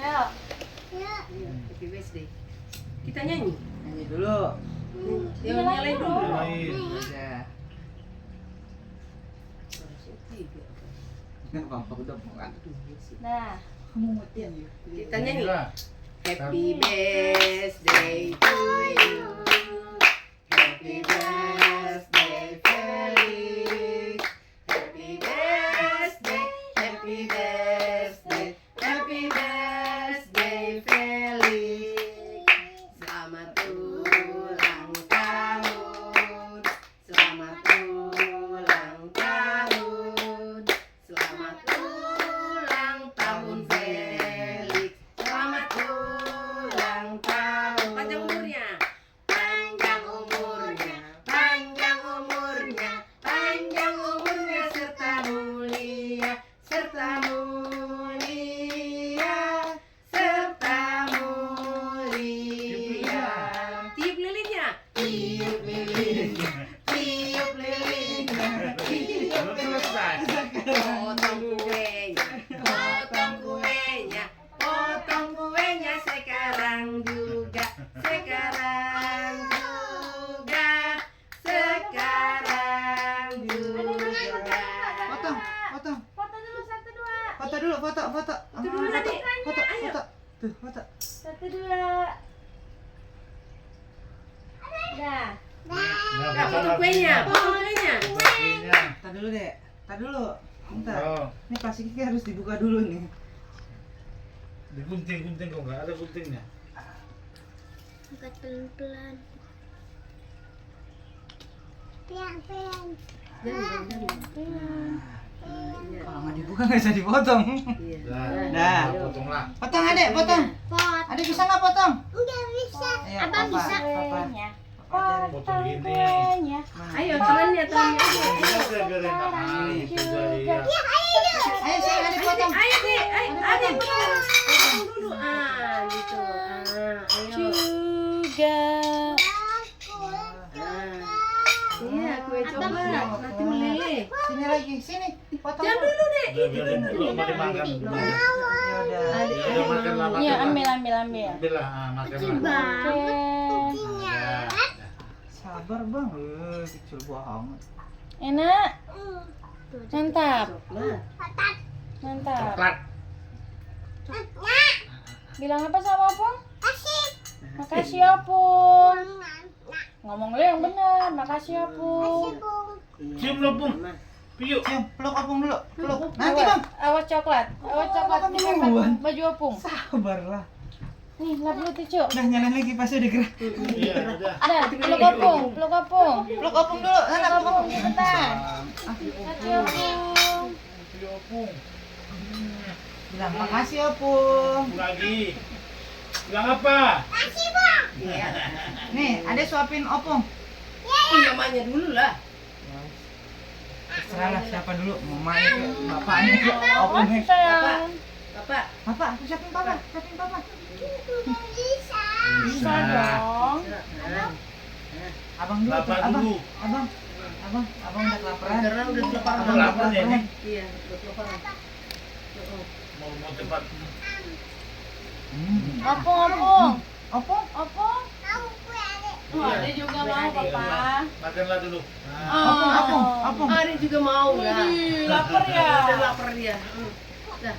Ya. Happy birthday. Kita nyanyi. Nyanyi dulu. Ya nyalain dulu. Udah. Nggak apa-apa, udah bukan. Nah. Kita nyanyi. Happy birthday to you. Happy birthday Felix. Happy birthday, happy birthday, happy birthday Felix. Selamat ulang tahun. Selamat ulang tahun. Selamat ulang tahun Felix. Selamat ulang tahun. Panjang umurnya. Panjang umurnya. Panjang umurnya. Panjang umurnya serta mulia. Serta mulia. Serta mulia. Tiup lilinnya. Tiup lilinnya. Tiup lilinnya. Tiup lilinnya. Potong kuenya. Potong kuenya. Potong kuenya sekarang juga. Sekarang juga. Sekarang juga. Potong, potong. Foto dulu 1 2. Foto dulu, foto. Foto dulu, Nadik. Foto, Ayo. foto. Tuh, foto. 1 2. Dah. Nah, potong kuenya. Potong kuenya. Tar dulu, Dek. Tar dulu. Bentar. Oh, Ini plastiknya harus dibuka dulu nih. digunting kok nggak ada guntingnya. Angkat pelan-pelan. Pelan-pelan. Jangan, jangan. Iya. Kalau nggak dibuka nggak bisa dipotong. Iya. Dah. Ayo. Potonglah. Potong, Adek, potong. Pot. Adek bisa nggak potong? Udah bisa. Ayo, Abang Papa. bisa. Papa. Kuenya. Papa ajarin. Potong gini. Kuenya. Mana? Ayo, tangannya, tangannya. Biar biar enak. Ah, itu dia. Ayo, sini Adek potong. Ayo, Dek. Ayo, potong dulu. Ah, gitu. Ah, ayo. Juga. Iya, kue coklat. Nanti meleleh. Sini lagi, sini. Potong. Jangan dulu, Dek. Biar belum mau dimakan. Ya udah. Udah makan lah, makan Iya, lah. ambil. Ambil lah, makan lah. Oke. Ya. Sabar, Bang. Kecil banget. Enak. Mantap. Coklat. Mantap. Coklat. Bilang apa sama Opung? Makasih Opung. Ngomong lu yang benar. Makasih Opung. Cium lo, Bung. Piuk. Cium, peluk Opung dulu. Peluk. Nanti, Awas, Bang. awas coklat. Awas coklat di duluan. baju Opung. Sabarlah. Nih, lap dulu tuh, Cuk. Udah nyalain lagi pasti udah gerak. Iya, udah. Ada, peluk Opung, peluk Opung. Peluk Opung dulu. Sana Peluk peluk Opung cepetan. Piuk, Makasih Opung. Piuk, Opung. Bilang makasih Opung. Lagi. Bilang apa? Iya. Nih, Adek suapin Opung. Ih, namanya dulu lah. Terserah lah siapa dulu, mamanya ke bapaknya ke Opungnya. Makasih sayang. Bapak. Papa, aku siapin Papa, siapin Papa. Bisa dong. Nah, Abang dulu, tuh, Bapak abang, dulu. abang, udah kelaparan. karena udah kelaparan. Udah lapar ya ini? Iya, udah kelaparan. Mau cepat. Opung. Opung, Opung. Oh, Iya. dia juga mau, Papa. Makanlah dulu. Opung. Ari juga mau lah. Wih, lapar ya. Udah lapar dia. Dah.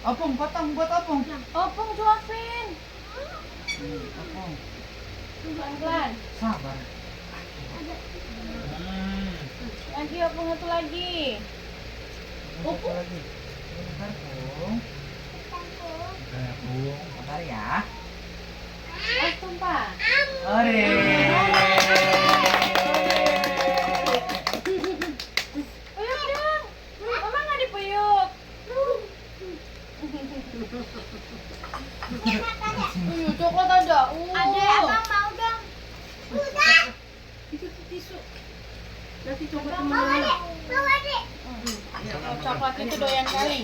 Opung, potong buat Opung. Opung suapin. Opung, Pelan-pelan. sabar. Lagi Opung satu lagi. Opung lagi. Bentar, Opung. Sabar ya. Mas tumpah. Ore. Puyuk dong. Mama nggak dipuyuk. Coklat ada. Abang mau dong. Udah. Itu tisu. Nanti coba Mau teman-teman. Adek. Mau Adek. Coklat itu doyan kali.